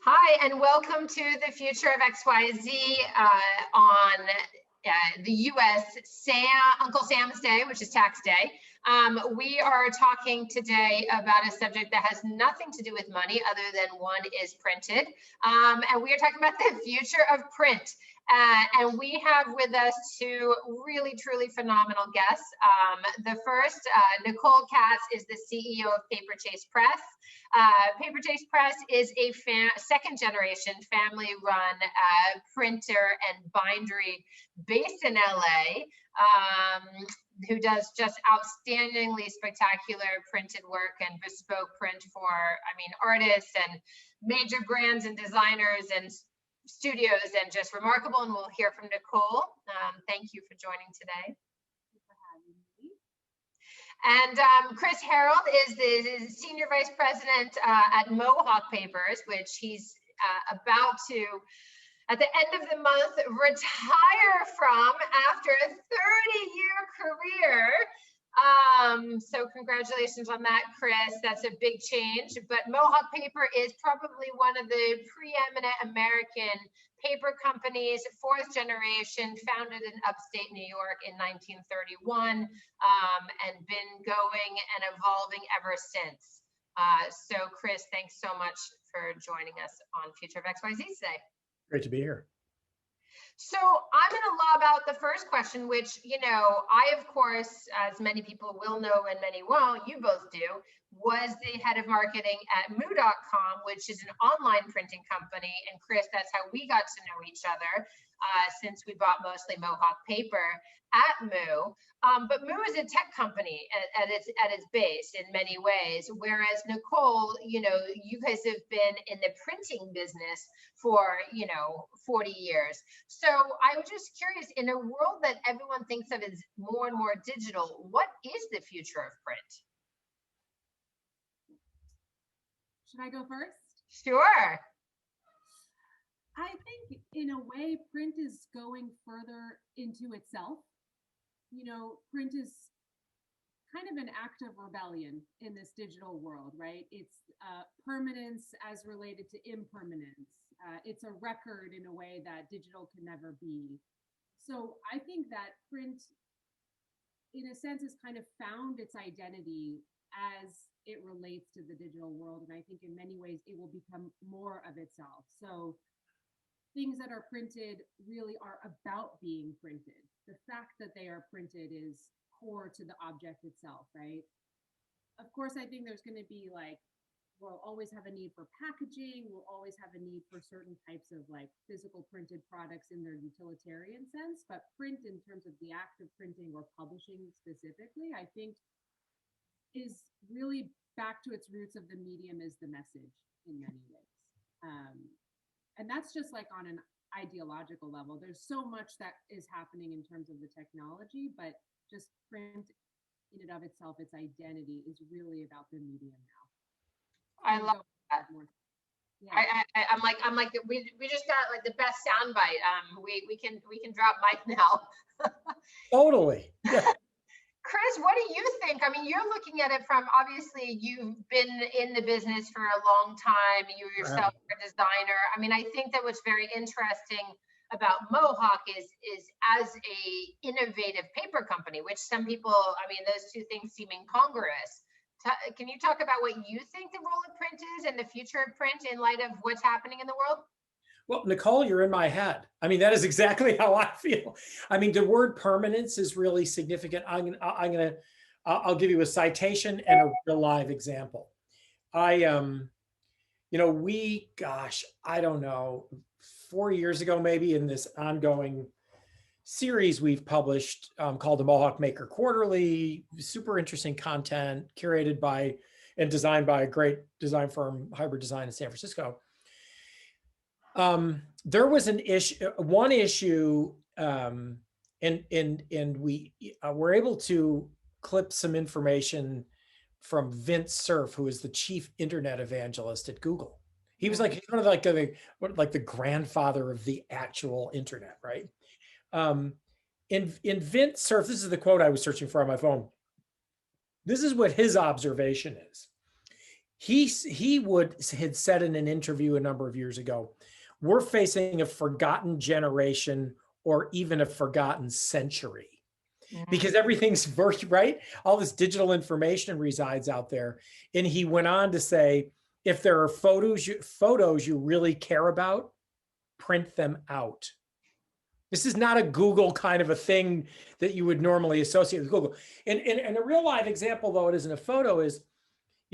Hi, and welcome to the Future of XYZ on the U.S. Uncle Sam's Day, which is tax day. We are talking today about a subject that has nothing to do with money other than one is printed. And we are talking about the future of print. And we have with us two really, truly phenomenal guests. The first, Nicole Katz, is the CEO of Paper Chase Press. Paper Chase Press is a second generation family run printer and bindery based in LA, who does just outstandingly spectacular printed work and bespoke print for, artists and major brands and designers and studios, and just remarkable. And we'll hear from Nicole. Thank you for joining today. And Chris Harrold is the Senior Vice President at Mohawk Papers, which he's about to, at the end of the month, retire from after a 30-year career. So congratulations on that, Chris. That's a big change. But Mohawk Paper is probably one of the preeminent American paper companies, fourth generation, founded in upstate New York in 1931, and been going and evolving ever since. So Chris, thanks so much for joining us on Future of XYZ today. Great to be here. So I'm going to lob out the first question, which, I, of course, as many people will know and many won't, you both do, was the head of marketing at Moo.com, which is an online printing company. And Chris, that's how we got to know each other, since we bought mostly Mohawk Paper at Moo. But Moo is a tech company at its base in many ways, whereas Nicole, you guys have been in the printing business for 40 years. So I was just curious, in a world that everyone thinks of as more and more digital, what is the future of print? Should I go first? Sure. I think in a way, print is going further into itself. Print is kind of an act of rebellion in this digital world, right? It's permanence as related to impermanence. It's a record in a way that digital can never be. So I think that print, in a sense, has kind of found its identity as it relates to the digital world. And I think in many ways, it will become more of itself. So things that are printed really are about being printed. The fact that they are printed is core to the object itself, right? Of course, I think there's going to be we'll always have a need for packaging. We'll always have a need for certain types of physical printed products in their utilitarian sense. But print, in terms of the act of printing or publishing specifically, I think is really back to its roots of the medium is the message in many ways. And that's just on an ideological level. There's so much that is happening in terms of the technology, but just print in and of itself, its identity is really about the medium now. I love that. Yeah. I'm like we just got the best soundbite. We can drop mic now. Totally. Chris, what do you think? You're looking at it from, obviously, you've been in the business for a long time. You yourself are a designer. I think that what's very interesting about Mohawk is as a innovative paper company, which some people, those two things seem incongruous. Can you talk about what you think the role of print is and the future of print in light of what's happening in the world? Well, Nicole, you're in my head. That is exactly how I feel. The word permanence is really significant. I'll give you a citation and a real live example. I don't know, 4 years ago, maybe, in this ongoing series we've published called the Mohawk Maker Quarterly, super interesting content curated by and designed by a great design firm, Hybrid Design in San Francisco. There was one issue, and we were able to clip some information from Vince Cerf, who is the chief internet evangelist at Google. He was he's one of the grandfather of the actual internet, right? In Vince Cerf, this is the quote I was searching for on my phone. This is what his observation is. Had said in an interview a number of years ago, we're facing a forgotten generation or even a forgotten century because everything's virtual, right? All this digital information resides out there. And he went on to say, if there are photos you really care about, print them out. This is not a Google kind of a thing that you would normally associate with Google. And a real live example, though it isn't a photo, is,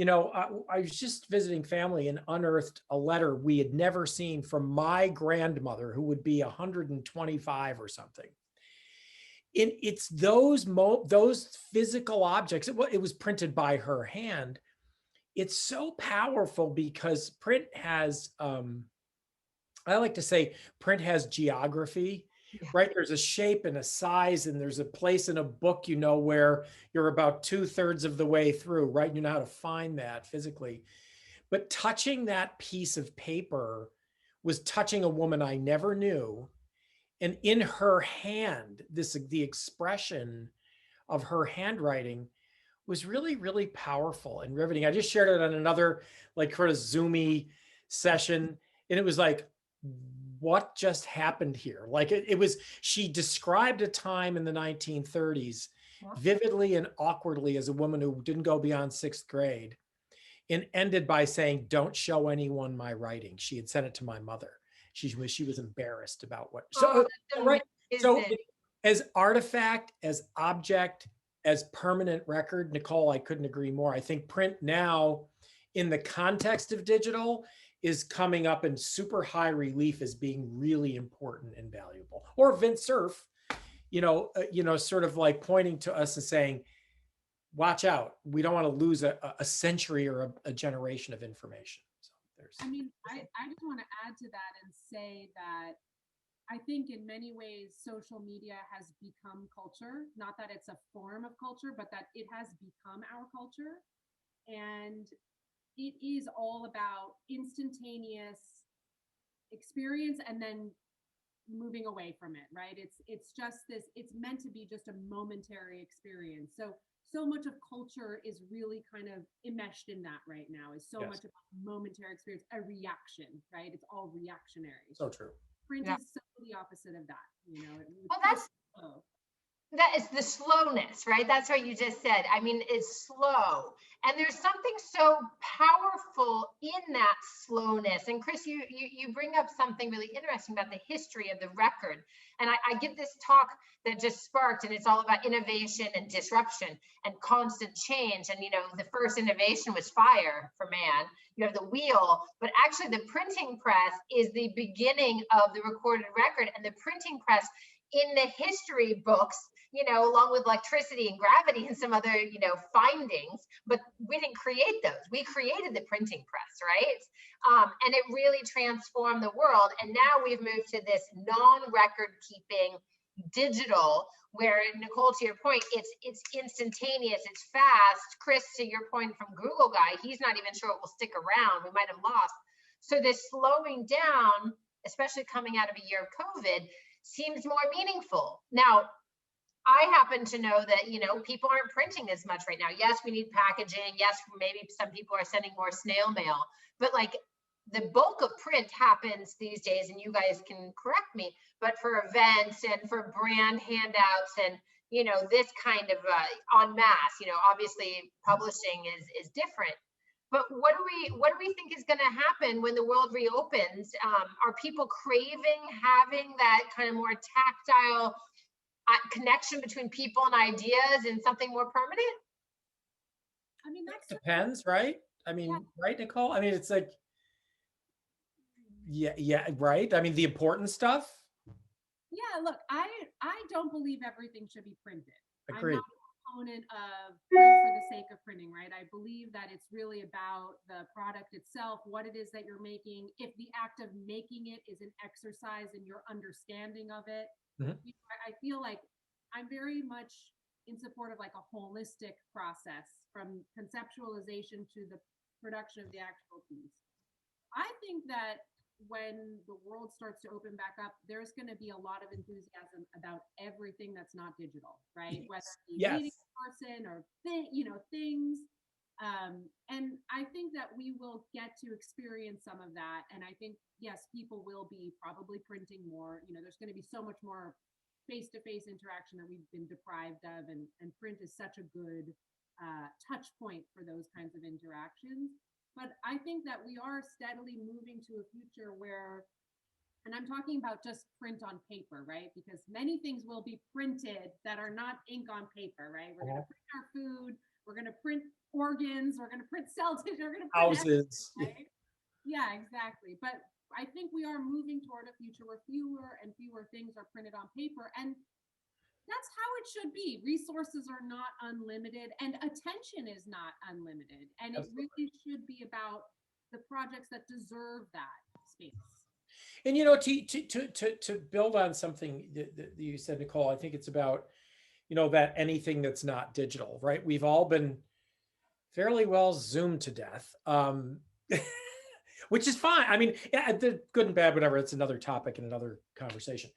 I was just visiting family and unearthed a letter we had never seen from my grandmother, who would be 125 or something. And it's those physical objects. It was printed by her hand. It's so powerful because print has, I like to say, print has geography. Right? There's a shape and a size, and there's a place in a book, where you're about 2/3 of the way through, right? You know how to find that physically. But touching that piece of paper was touching a woman I never knew. And in her hand, the expression of her handwriting was really, really powerful and riveting. I just shared it on another like sort of Zoomy session, and it was like, what just happened here? Like she described a time in the 1930s vividly and awkwardly as a woman who didn't go beyond 6th grade, and ended by saying, don't show anyone my writing. She had sent it to my mother. She was embarrassed about what. So, right. So as artifact, as object, as permanent record, Nicole, I couldn't agree more. I think print now in the context of digital is coming up in super high relief as being really important and valuable. Or Vince Cerf, sort of like pointing to us and saying, watch out. We don't want to lose a century or a generation of information. So I just want to add to that and say that I think in many ways, social media has become culture. Not that it's a form of culture, but that it has become our culture. And it is all about instantaneous experience and then moving away from it, right? It's just this, it's meant to be just a momentary experience. So much of culture is really kind of enmeshed in that right now, is so much about momentary experience, a reaction, right? It's all reactionary. So true. Print is so the opposite of that, That is the slowness, right? That's what you just said. I mean, it's slow. And there's something so powerful in that slowness. And Chris, you bring up something really interesting about the history of the record. And I give this talk that just sparked, and it's all about innovation and disruption and constant change. And, the first innovation was fire for man. You have the wheel, but actually the printing press is the beginning of the recorded record. And the printing press in the history books, along with electricity and gravity and some other, findings, but we didn't create those. We created the printing press, right? And it really transformed the world. And now we've moved to this non-record keeping digital, where, Nicole, to your point, it's instantaneous, it's fast. Chris, to your point from Google guy, he's not even sure it will stick around. We might have lost. So this slowing down, especially coming out of a year of COVID, seems more meaningful. Now, I happen to know that, people aren't printing as much right now. Yes, we need packaging. Yes, maybe some people are sending more snail mail, but the bulk of print happens these days, and you guys can correct me, but for events and for brand handouts and, this kind of en masse, obviously publishing is different. But what do we think is going to happen when the world reopens? Are people craving having that kind of more tactile connection between people and ideas and something more permanent? That depends, right? Right, Nicole? It's like, yeah, right. The important stuff. Yeah, look, I don't believe everything should be printed. Agreed. I'm not a proponent of print for the sake of printing, right? I believe that it's really about the product itself, what it is that you're making. If the act of making it is an exercise in your understanding of it, I feel like I'm very much in support of a holistic process from conceptualization to the production of the actual piece. I think that when the world starts to open back up, there's going to be a lot of enthusiasm about everything that's not digital, right? Whether it be meeting a person or things. And And I think that we will get to experience some of that. And I think, yes, people will be probably printing more. There's going to be so much more face-to-face interaction that we've been deprived of. And print is such a good touch point for those kinds of interactions. But I think that we are steadily moving to a future where, and I'm talking about just print on paper, right? Because many things will be printed that are not ink on paper, right? We're going to print our food, we're going to print organs, we're going to print cell tissue, we're going to print Houses. everything, right? Yeah, exactly. But I think we are moving toward a future where fewer and fewer things are printed on paper, and that's how it should be. Resources are not unlimited, and attention is not unlimited, and it really should be about the projects that deserve that space. And to build on something that you said, Nicole, I think it's about that anything that's not digital, right? We've all been fairly well Zoomed to death, which is fine. I mean, yeah, the good and bad, whatever. It's another topic and another conversation.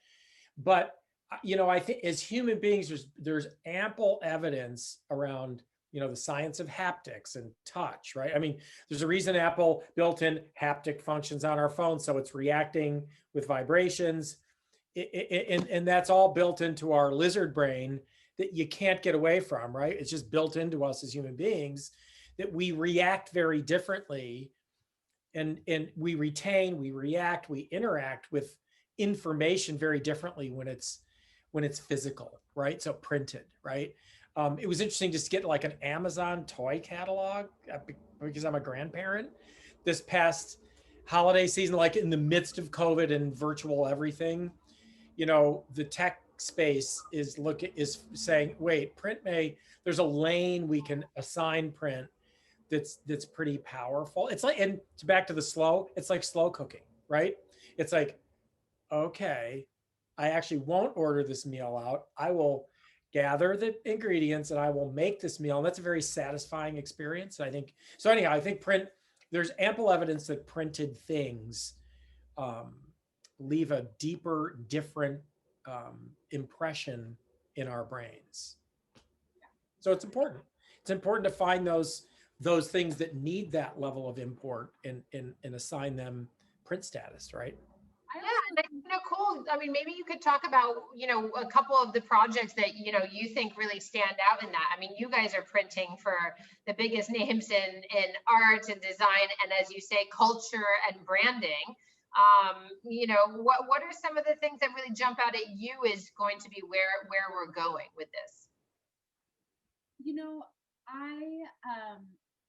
But I think as human beings, there's ample evidence around the science of haptics and touch, right? I mean, there's a reason Apple built in haptic functions on our phone, so it's reacting with vibrations, and that's all built into our lizard brain that you can't get away from, right? It's just built into us as human beings that we react very differently, and we retain, we react, we interact with information very differently when it's physical, right? So printed, right? It was interesting just to get like an Amazon toy catalog because I'm a grandparent this past holiday season, like in the midst of COVID and virtual everything. The tech space is saying, wait, there's a lane we can assign print that's pretty powerful. It's like, and back to it's like slow cooking, right? It's like, okay, I actually won't order this meal out. I will gather the ingredients and I will make this meal. And that's a very satisfying experience. I think so. Anyhow, I think there's ample evidence that printed things leave a deeper, different impression in our brains. So it's important. It's important to find those things that need that level of import and assign them print status, right? Yeah, and Nicole, I mean, maybe you could talk about, a couple of the projects that, you think really stand out in that. I mean, you guys are printing for the biggest names in art and design, and as you say, culture and branding. What are some of the things that really jump out at you is going to be where we're going with this?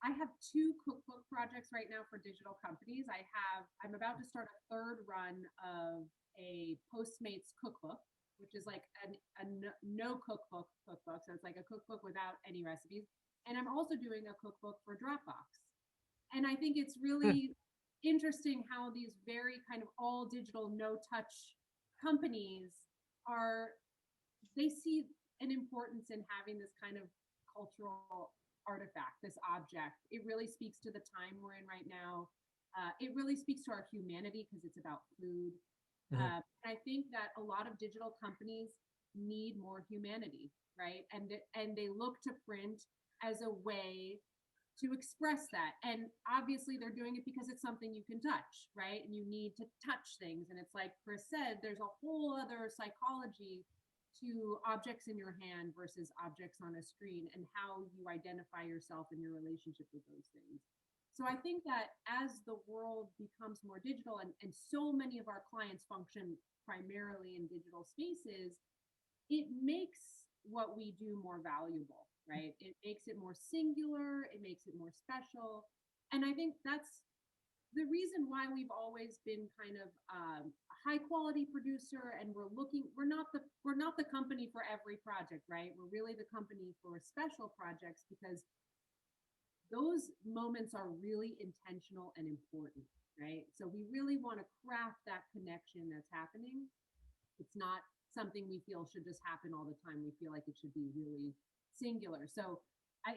I have 2 cookbook projects right now for digital companies. I'm about to start a 3rd run of a Postmates cookbook, which is like a no cookbook. So it's like a cookbook without any recipes. And I'm also doing a cookbook for Dropbox. And I think it's really interesting how these very kind of all digital, no touch companies they see an importance in having this kind of cultural artifact, this object. It really speaks to the time we're in right now. It really speaks to our humanity because it's about food. And I think that a lot of digital companies need more humanity, right? And they look to print as a way to express that. And obviously they're doing it because it's something you can touch, right? And you need to touch things. And it's like Chris said, there's a whole other psychology to objects in your hand versus objects on a screen and how you identify yourself and your relationship with those things. So I think that as the world becomes more digital and so many of our clients function primarily in digital spaces, it makes what we do more valuable, right? It makes it more singular, it makes it more special. And I think that's the reason why we've always been kind of a high quality producer, and we're not the company for every project, right? We're really the company for special projects because those moments are really intentional and important, right? So we really want to craft that connection that's happening. It's not something we feel should just happen all the time. We feel like it should be really singular. So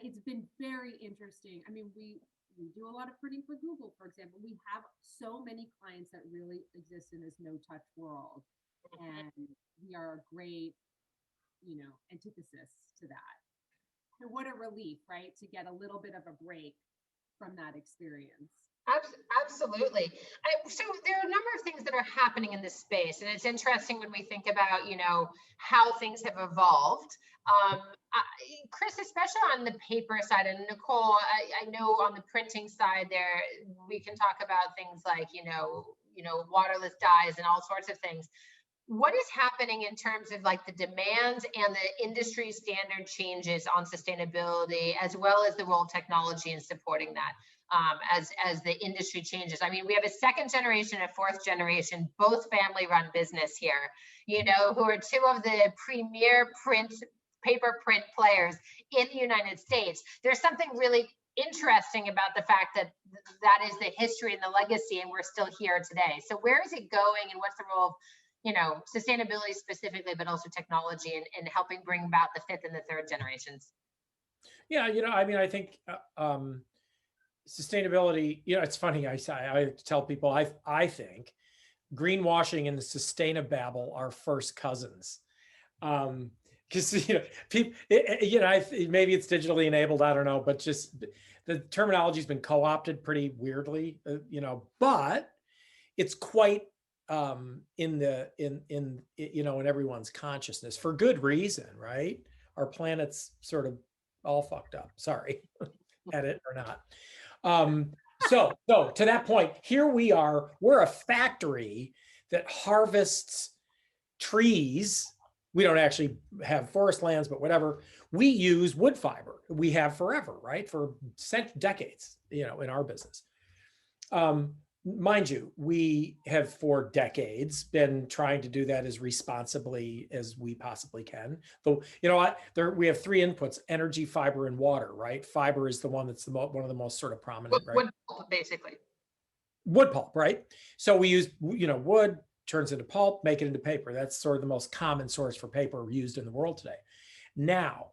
it's been very interesting. I mean, we do a lot of printing for Google, for example. We have so many clients that really exist in this no-touch world. And we are a great, antithesis to that. And what a relief, right? To get a little bit of a break from that experience. Absolutely. So there are a number of things that are happening in this space, and it's interesting when we think about, how things have evolved. Chris, especially on the paper side, and Nicole, I know on the printing side there, we can talk about things like, waterless dyes and all sorts of things. What is happening in terms of like the demands and the industry standard changes on sustainability, as well as the role of technology in supporting that as the industry changes? I mean, we have a second generation and fourth generation, both family run business here, who are two of the premier paper print players in the United States. There's something really interesting about the fact that that is the history and the legacy, and we're still here today. So where is it going, and what's the role of sustainability specifically, but also technology in helping bring about the fifth and the third generations? Yeah, I think sustainability, it's funny, I tell people, I think greenwashing and the sustainababble are first cousins. Because, people, maybe it's digitally enabled, I don't know, but just the terminology has been co-opted pretty weirdly, but it's quite in everyone's consciousness for good reason, right? Our planet's sort of all fucked up. Sorry, edit or not. So to that point, here we are. We're a factory that harvests trees. We don't actually have forest lands, but whatever. We use wood fiber. We have forever, right? For decades, in our business. Mind you, we have for decades been trying to do that as responsibly as we possibly can. Though, we have three inputs: energy, fiber, and water, right? Fiber is the one that's one of the most sort of prominent, right? Wood pulp, basically. Wood pulp, right? So we use, wood turns into pulp, make it into paper. That's sort of the most common source for paper used in the world today. Now,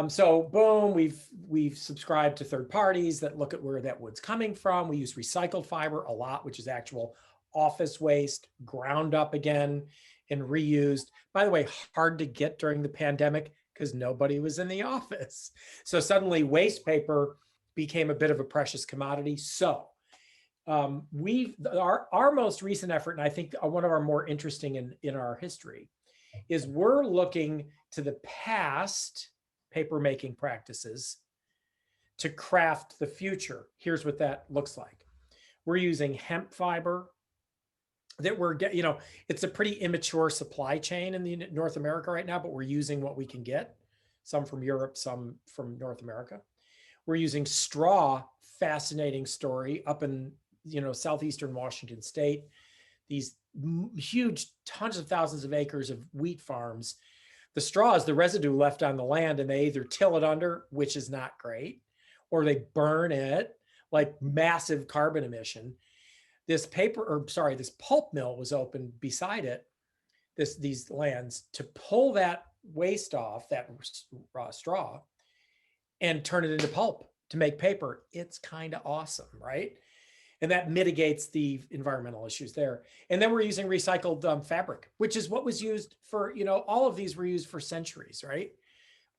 so boom, we've subscribed to third parties that look at where that wood's coming from. We use recycled fiber a lot, which is actual office waste, ground up again and reused. By the way, hard to get during the pandemic because nobody was in the office. So suddenly waste paper became a bit of a precious commodity. So our most recent effort, and I think one of our more interesting in our history, is we're looking to the past paper making practices to craft the future. Here's what that looks like. We're using hemp fiber that it's a pretty immature supply chain in North America right now, but we're using what we can get, some from Europe, some from North America. We're using straw, fascinating story, up in southeastern Washington state, these huge tons of thousands of acres of wheat farms. The straw is the residue left on the land, and they either till it under, which is not great, or they burn it, like massive carbon emission. This pulp mill was opened beside it, these lands, to pull that waste off, that raw straw, and turn it into pulp to make paper. It's kind of awesome, right? And that mitigates the environmental issues there. And then we're using recycled fabric, which is what was used for, all of these were used for centuries, right?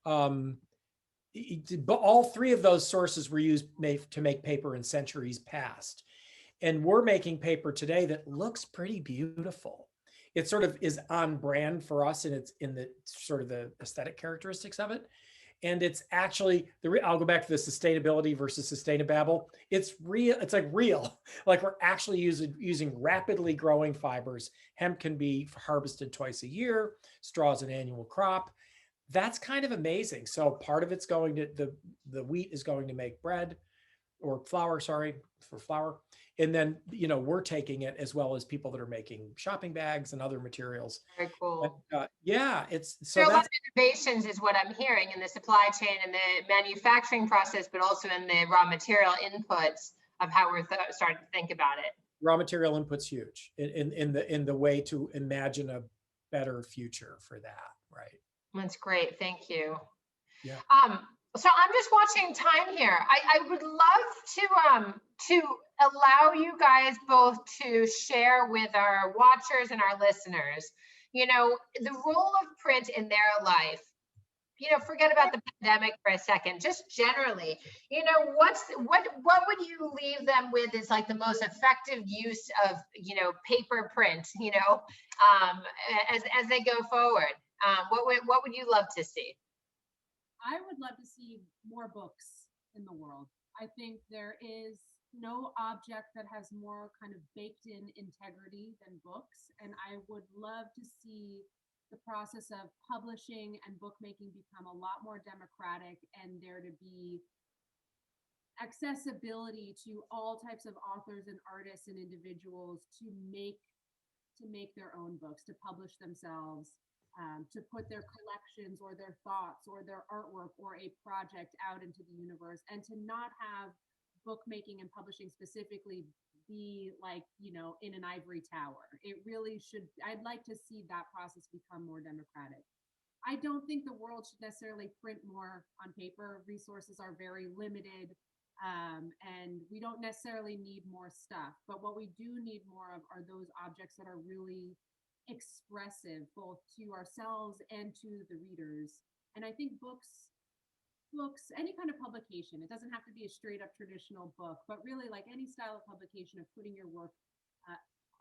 But all three of those sources were used to make paper in centuries past. And we're making paper today that looks pretty beautiful. It sort of is on brand for us, and it's in the sort of the aesthetic characteristics of it. And it's actually I'll go back to the sustainability versus sustainababble. It's real. It's like real. Like we're actually using rapidly growing fibers. Hemp can be harvested twice a year. Straw is an annual crop. That's kind of amazing. So part of it's going to the wheat is going to make bread or flour, for flour. And then, we're taking it, as well as people that are making shopping bags and other materials. Very cool. And, yeah, there are a lot of innovations is what I'm hearing in the supply chain and the manufacturing process, but also in the raw material inputs of how we're starting to think about it. Raw material input's huge in the way to imagine a better future for that, right? That's great. Thank you. Yeah. So I'm just watching time here. I would love to allow you guys both to share with our watchers and our listeners, the role of print in their life forget about the pandemic for a second, just generally, what would you leave them with is like the most effective use of, paper print, as they go forward? What would you love to see? I would love to see more books in the world. I think there is no object that has more kind of baked in integrity than books. And I would love to see the process of publishing and bookmaking become a lot more democratic, and there to be accessibility to all types of authors and artists and individuals to make their own books, to publish themselves, to put their collections or their thoughts or their artwork or a project out into the universe, and to not have bookmaking and publishing specifically be like, in an ivory tower. It really should, I'd like to see that process become more democratic. I don't think the world should necessarily print more on paper. Resources are very limited, and we don't necessarily need more stuff. But what we do need more of are those objects that are really expressive, both to ourselves and to the readers. And I think books, any kind of publication, it doesn't have to be a straight up traditional book, but really like any style of publication of putting your work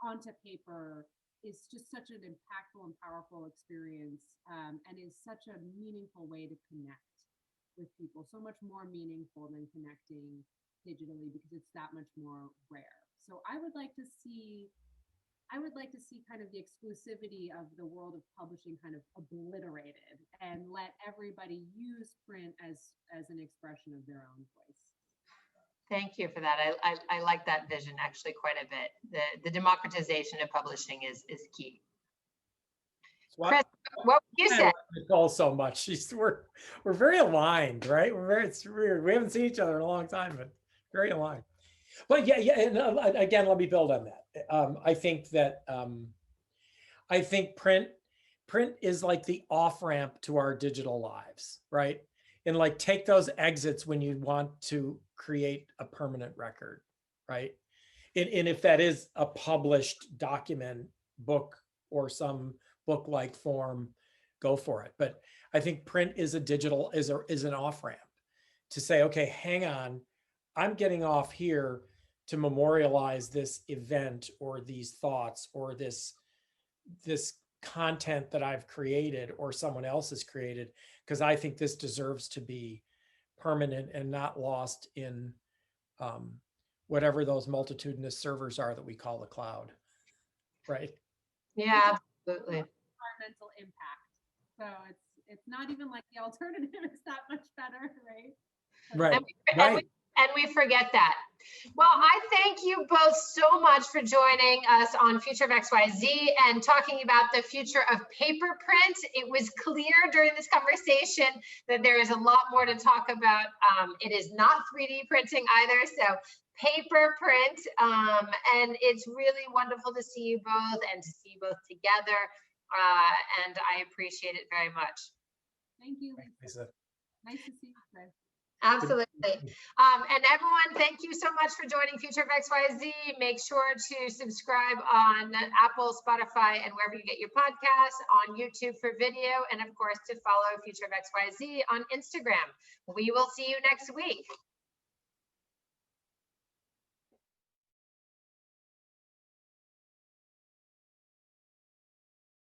onto paper is just such an impactful and powerful experience, and is such a meaningful way to connect with people, so much more meaningful than connecting digitally, because it's that much more rare. So I would like to see kind of the exclusivity of the world of publishing kind of obliterated, and let everybody use print as an expression of their own voice. Thank you for that. I like that vision actually quite a bit. The democratization of publishing is key. Chris, what would you say? Nicole so much. We're very aligned, right? It's weird. We haven't seen each other in a long time, but very aligned. But yeah. And again, let me build on that. I think that I think print is like the off ramp to our digital lives, right? And like take those exits when you want to create a permanent record, right? And if that is a published document, book, or some book-like form, go for it. But I think print is an off ramp to say, okay, hang on, I'm getting off here to memorialize this event or these thoughts or this content that I've created or someone else has created, because I think this deserves to be permanent and not lost in whatever those multitudinous servers are that we call the cloud, right? Yeah, absolutely. Environmental impact. So it's not even like the alternative is that much better, right? Right. And we forget that. Well, I thank you both so much for joining us on Future of XYZ and talking about the future of paper print. It was clear during this conversation that there is a lot more to talk about. It is not 3D printing either, so paper print. And it's really wonderful to see you both and to see you both together. And I appreciate it very much. Thank you, Lisa. Nice to see you today. Absolutely. And everyone, thank you so much for joining Future of XYZ. Make sure to subscribe on Apple, Spotify, and wherever you get your podcasts, on YouTube for video, and of course to follow Future of XYZ on Instagram. We will see you next week.